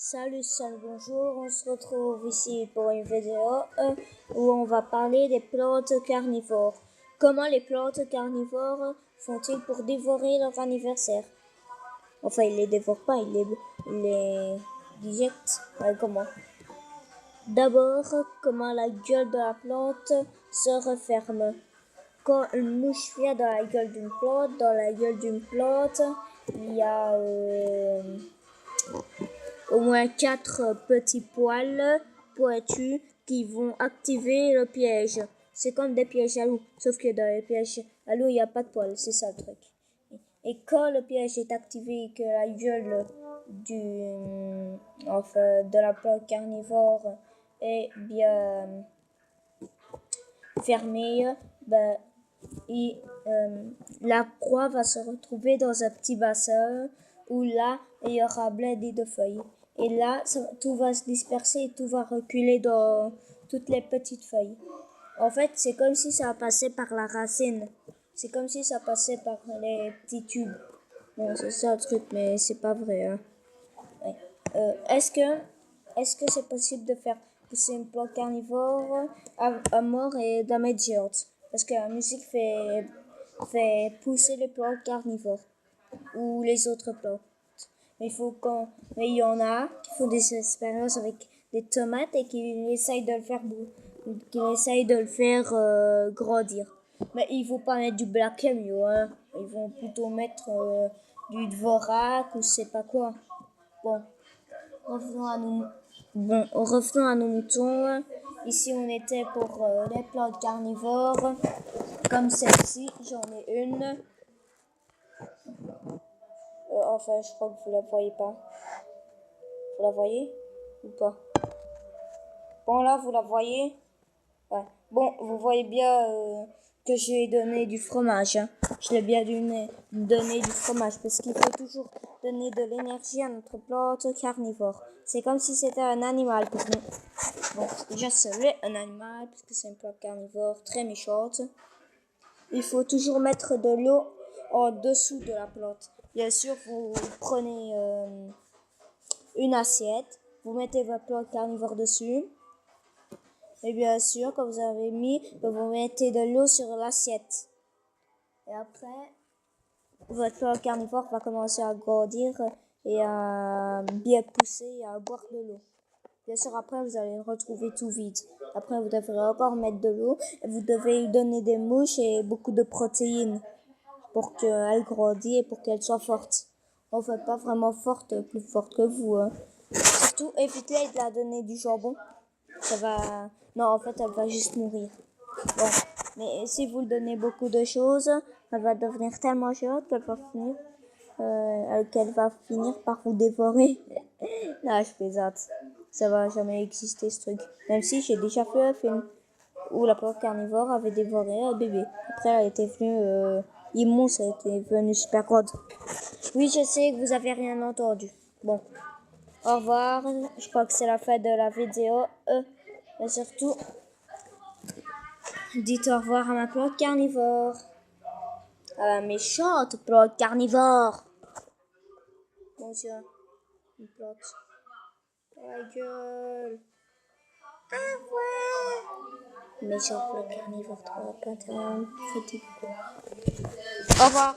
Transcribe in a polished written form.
Salut, bonjour, on se retrouve ici pour une vidéo où on va parler des plantes carnivores. Comment les plantes carnivores font-ils pour dévorer leur anniversaire? Enfin, ils les dévorent pas, ils les digestent. Ouais, comment? D'abord, comment la gueule de la plante se referme. Quand une mouche vient dans la gueule d'une plante, il y a au moins 4 petits poils pointus qui vont activer le piège. C'est comme des pièges à loup, sauf que dans les pièges à loup, il n'y a pas de poils, c'est ça le truc. Et quand le piège est activé et que la gueule de la plante carnivore est bien fermée, la proie va se retrouver dans un petit bassin où là, il y aura blindé de feuilles. Et là, tout va se disperser et tout va reculer dans toutes les petites feuilles. En fait, c'est comme si ça passait par la racine. C'est comme si ça passait par les petits tubes. Bon, c'est ça le truc, mais c'est pas vrai. Hein. Ouais. Est-ce que c'est possible de faire pousser une plante carnivore à mort et damage géante? Parce que la musique fait pousser les plantes carnivores ou les autres plantes. Mais il y en a qui font des expériences avec des tomates et qui essayent de le faire, grandir. Mais il faut pas mettre du Black Cameo, hein. Ils vont plutôt mettre du Dvorak ou je sais pas quoi. Bon, revenons à nos moutons. Ici, on était pour les plantes carnivores. Comme celle-ci, j'en ai une. Enfin, je crois que vous la voyez pas. Vous la voyez ou pas? Bon, là, vous la voyez? Ouais. Bon, vous voyez bien que je lui ai donné du fromage. Hein. Je l'ai bien donné du fromage parce qu'il faut toujours donner de l'énergie à notre plante carnivore. C'est comme si c'était un animal pour nous. Bon, déjà, c'est un animal parce que c'est une plante carnivore très méchante. Il faut toujours mettre de l'eau en dessous de la plante. Bien sûr, vous prenez une assiette, vous mettez votre plante carnivore dessus. Et bien sûr, quand vous avez mis, vous mettez de l'eau sur l'assiette. Et après, votre plante carnivore va commencer à grandir et à bien pousser et à boire de l'eau. Bien sûr, après, vous allez le retrouver tout vide. Après, vous devrez encore mettre de l'eau et vous devez lui donner des mouches et beaucoup de protéines pour qu'elle grandisse et pour qu'elle soit forte. Enfin, pas vraiment forte, plus forte que vous. Hein. Surtout, évitez de la donner du jambon. Ça va... Non, en fait, elle va juste mourir. Bon, mais si vous lui donnez beaucoup de choses, elle va devenir tellement géante qu'elle va finir par vous dévorer. Non, je plaisante. Ça va jamais exister ce truc. Même si j'ai déjà fait un film où la plante carnivore avait dévoré un bébé. Après, elle était venue immense, elle était venue super grande. Oui, je sais que vous avez rien entendu. Bon, au revoir. Je crois que c'est la fin de la vidéo. Et surtout, dites au revoir à ma plante carnivore. À la méchante plante carnivore. Monsieur, une plante. La gueule. Ah ouais. Méchante plante carnivore, trop plante. Au revoir.